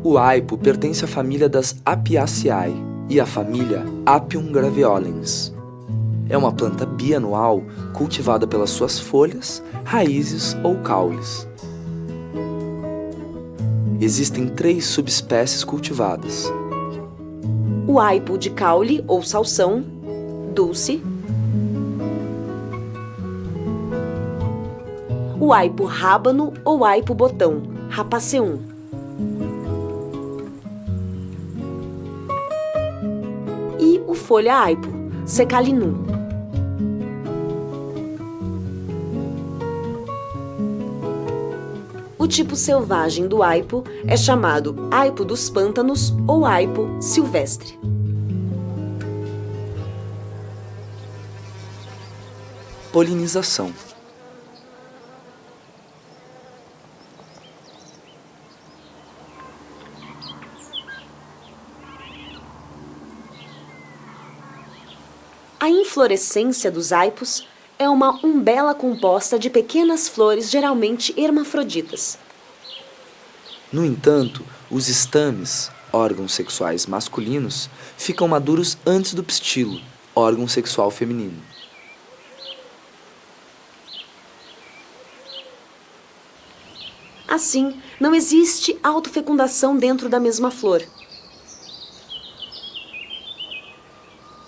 O aipo pertence à família das Apiaceae e à família Apium graveolens. É uma planta bianual cultivada pelas suas folhas, raízes ou caules. Existem 3 subespécies cultivadas: o aipo de caule ou salsão, dulce, o aipo rábano ou aipo botão, rapaceum, e o folha aipo, secalinum. O tipo selvagem do aipo é chamado aipo dos pântanos ou aipo silvestre. polinização. A inflorescência dos aipos é uma umbela composta de pequenas flores, geralmente hermafroditas. No entanto, os estames, órgãos sexuais masculinos, ficam maduros antes do pistilo, órgão sexual feminino. Assim, não existe autofecundação dentro da mesma flor.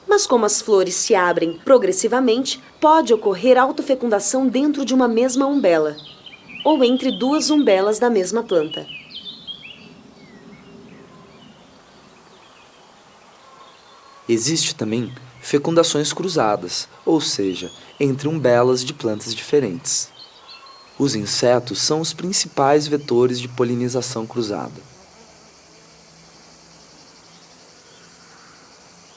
Mas como as flores se abrem progressivamente, pode ocorrer autofecundação dentro de uma mesma umbela, ou entre 2 umbelas da mesma planta. Existe também fecundações cruzadas, ou seja, entre umbelas de plantas diferentes. Os insetos são os principais vetores de polinização cruzada.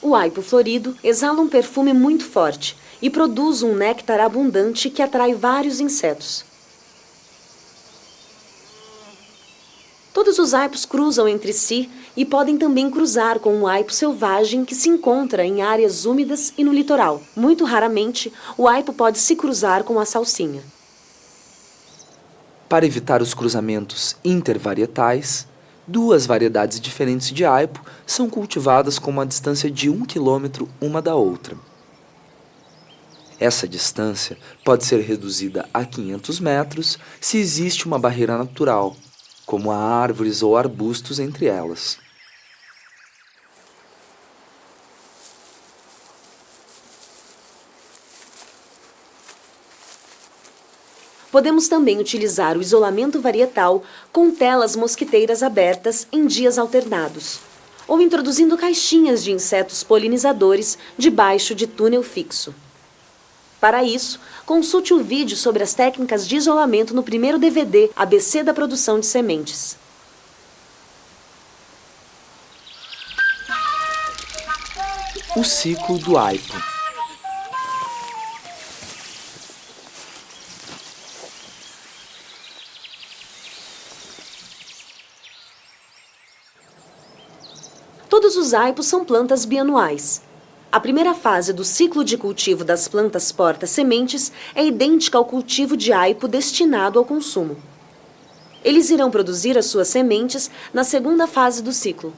O aipo florido exala um perfume muito forte e produz um néctar abundante que atrai vários insetos. Todos os aipos cruzam entre si e podem também cruzar com um aipo selvagem que se encontra em áreas úmidas e no litoral. Muito raramente, o aipo pode se cruzar com a salsinha. Para evitar os cruzamentos intervarietais, 2 variedades diferentes de aipo são cultivadas com uma distância de 1 quilômetro uma da outra. Essa distância pode ser reduzida a 500 metros se existe uma barreira natural, como há árvores ou arbustos entre elas. Podemos também utilizar o isolamento varietal com telas mosquiteiras abertas em dias alternados, ou introduzindo caixinhas de insetos polinizadores debaixo de túnel fixo. Para isso, consulte o vídeo sobre as técnicas de isolamento no primeiro DVD ABC da produção de sementes. O ciclo do aipo. Todos os aipos são plantas bianuais. A primeira fase do ciclo de cultivo das plantas porta-sementes é idêntica ao cultivo de aipo destinado ao consumo. Eles irão produzir as suas sementes na segunda fase do ciclo.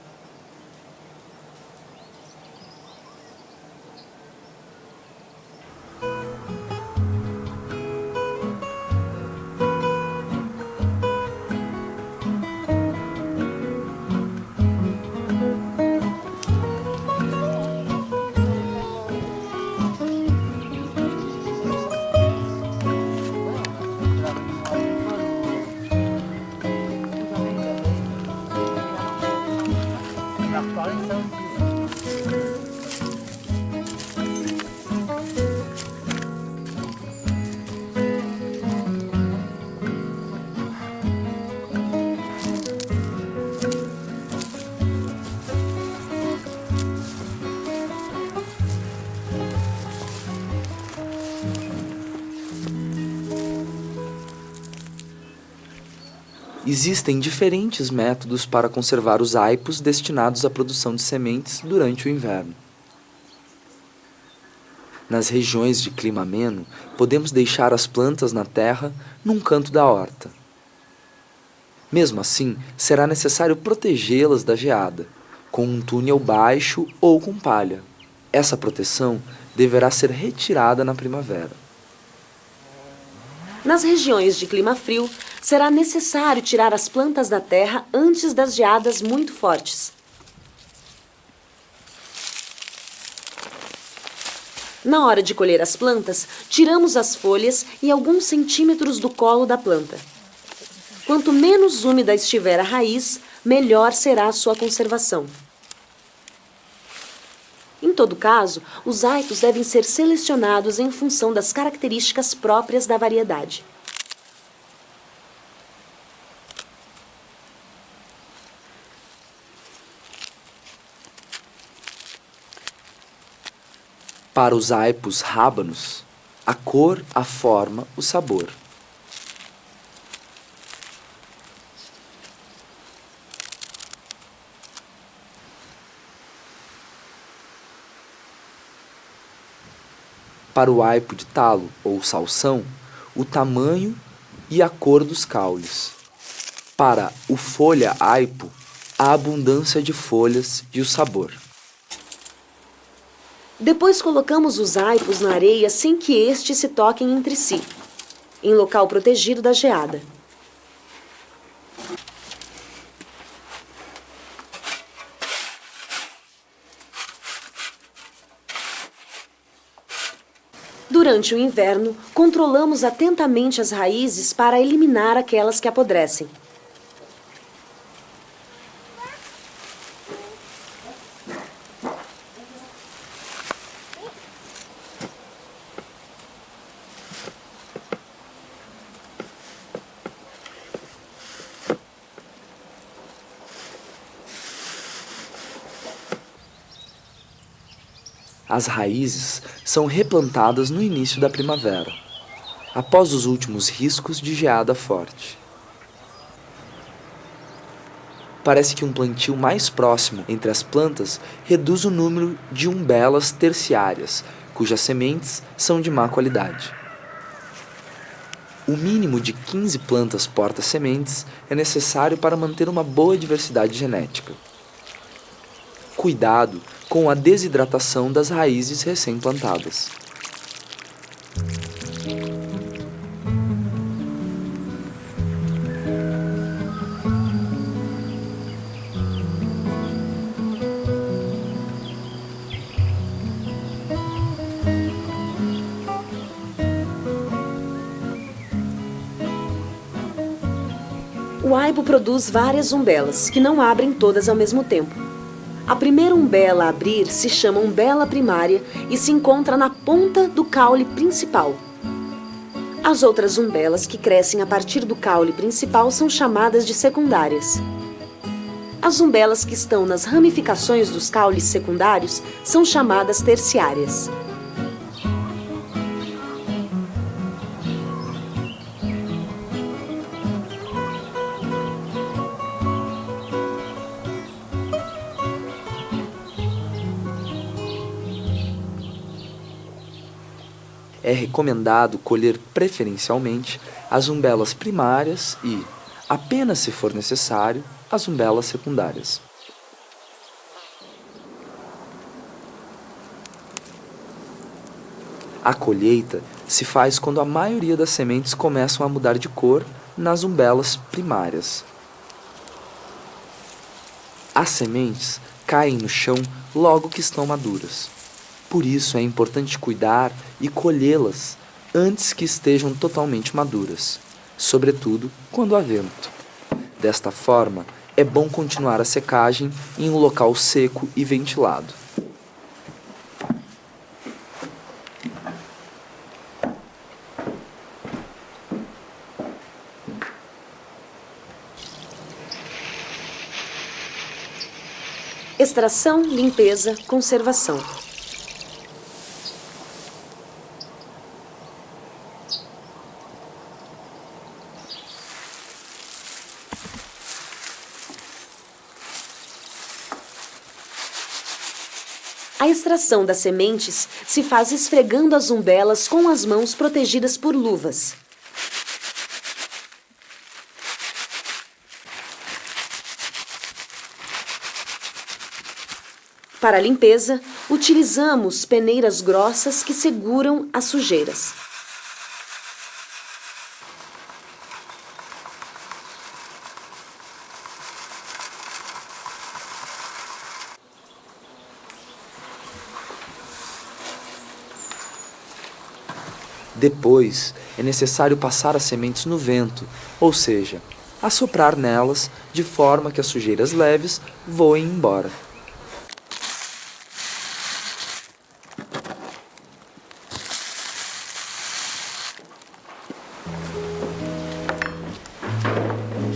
Existem diferentes métodos para conservar os aipos destinados à produção de sementes durante o inverno. Nas regiões de clima ameno, podemos deixar as plantas na terra num canto da horta. Mesmo assim, será necessário protegê-las da geada, com um túnel baixo ou com palha. Essa proteção deverá ser retirada na primavera. Nas regiões de clima frio, será necessário tirar as plantas da terra antes das geadas muito fortes. Na hora de colher as plantas, tiramos as folhas e alguns centímetros do colo da planta. Quanto menos úmida estiver a raiz, melhor será a sua conservação. Em todo caso, os aipos devem ser selecionados em função das características próprias da variedade. Para os aipos rábanos, a cor, a forma, o sabor. Para o aipo de talo ou salsão, o tamanho e a cor dos caules. Para o folha aipo, a abundância de folhas e o sabor. Depois colocamos os aipos na areia sem que estes se toquem entre si, em local protegido da geada. Durante o inverno, controlamos atentamente as raízes para eliminar aquelas que apodrecem. As raízes são replantadas no início da primavera, após os últimos riscos de geada forte. Parece que um plantio mais próximo entre as plantas reduz o número de umbelas terciárias, cujas sementes são de má qualidade. O mínimo de 15 plantas porta-sementes é necessário para manter uma boa diversidade genética. Cuidado com a desidratação das raízes recém-plantadas. O aipo produz várias umbelas, que não abrem todas ao mesmo tempo. A primeira umbela a abrir se chama umbela primária e se encontra na ponta do caule principal. As outras umbelas que crescem a partir do caule principal são chamadas de secundárias. As umbelas que estão nas ramificações dos caules secundários são chamadas terciárias. É recomendado colher preferencialmente as umbelas primárias e, apenas se for necessário, as umbelas secundárias. A colheita se faz quando a maioria das sementes começam a mudar de cor nas umbelas primárias. As sementes caem no chão logo que estão maduras. Por isso é importante cuidar e colhê-las antes que estejam totalmente maduras, sobretudo quando há vento. Desta forma, é bom continuar a secagem em um local seco e ventilado. Extração, limpeza, conservação. A extração das sementes se faz esfregando as umbelas com as mãos protegidas por luvas. Para a limpeza, utilizamos peneiras grossas que seguram as sujeiras. Depois, é necessário passar as sementes no vento, ou seja, assoprar nelas de forma que as sujeiras leves voem embora.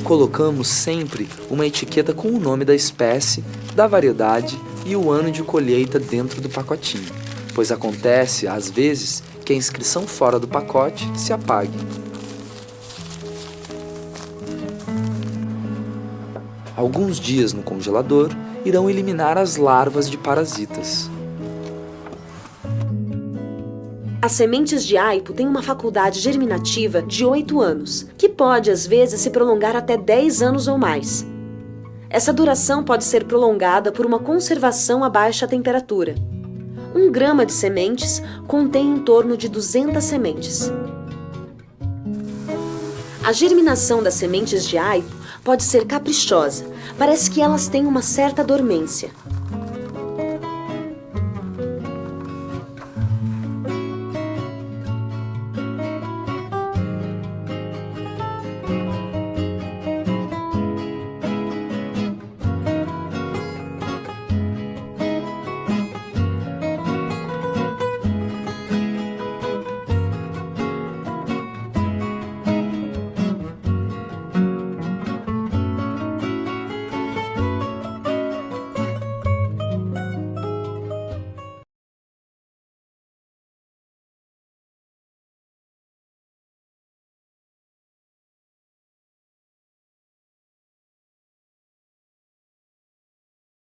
Colocamos sempre uma etiqueta com o nome da espécie, da variedade e o ano de colheita dentro do pacotinho, pois acontece, às vezes, que a inscrição fora do pacote se apague. Alguns dias no congelador irão eliminar as larvas de parasitas. As sementes de aipo têm uma faculdade germinativa de 8 anos, que pode às vezes se prolongar até 10 anos ou mais. Essa duração pode ser prolongada por uma conservação a baixa temperatura. 1 grama de sementes contém em torno de 200 sementes. A germinação das sementes de aipo pode ser caprichosa, parece que elas têm uma certa dormência.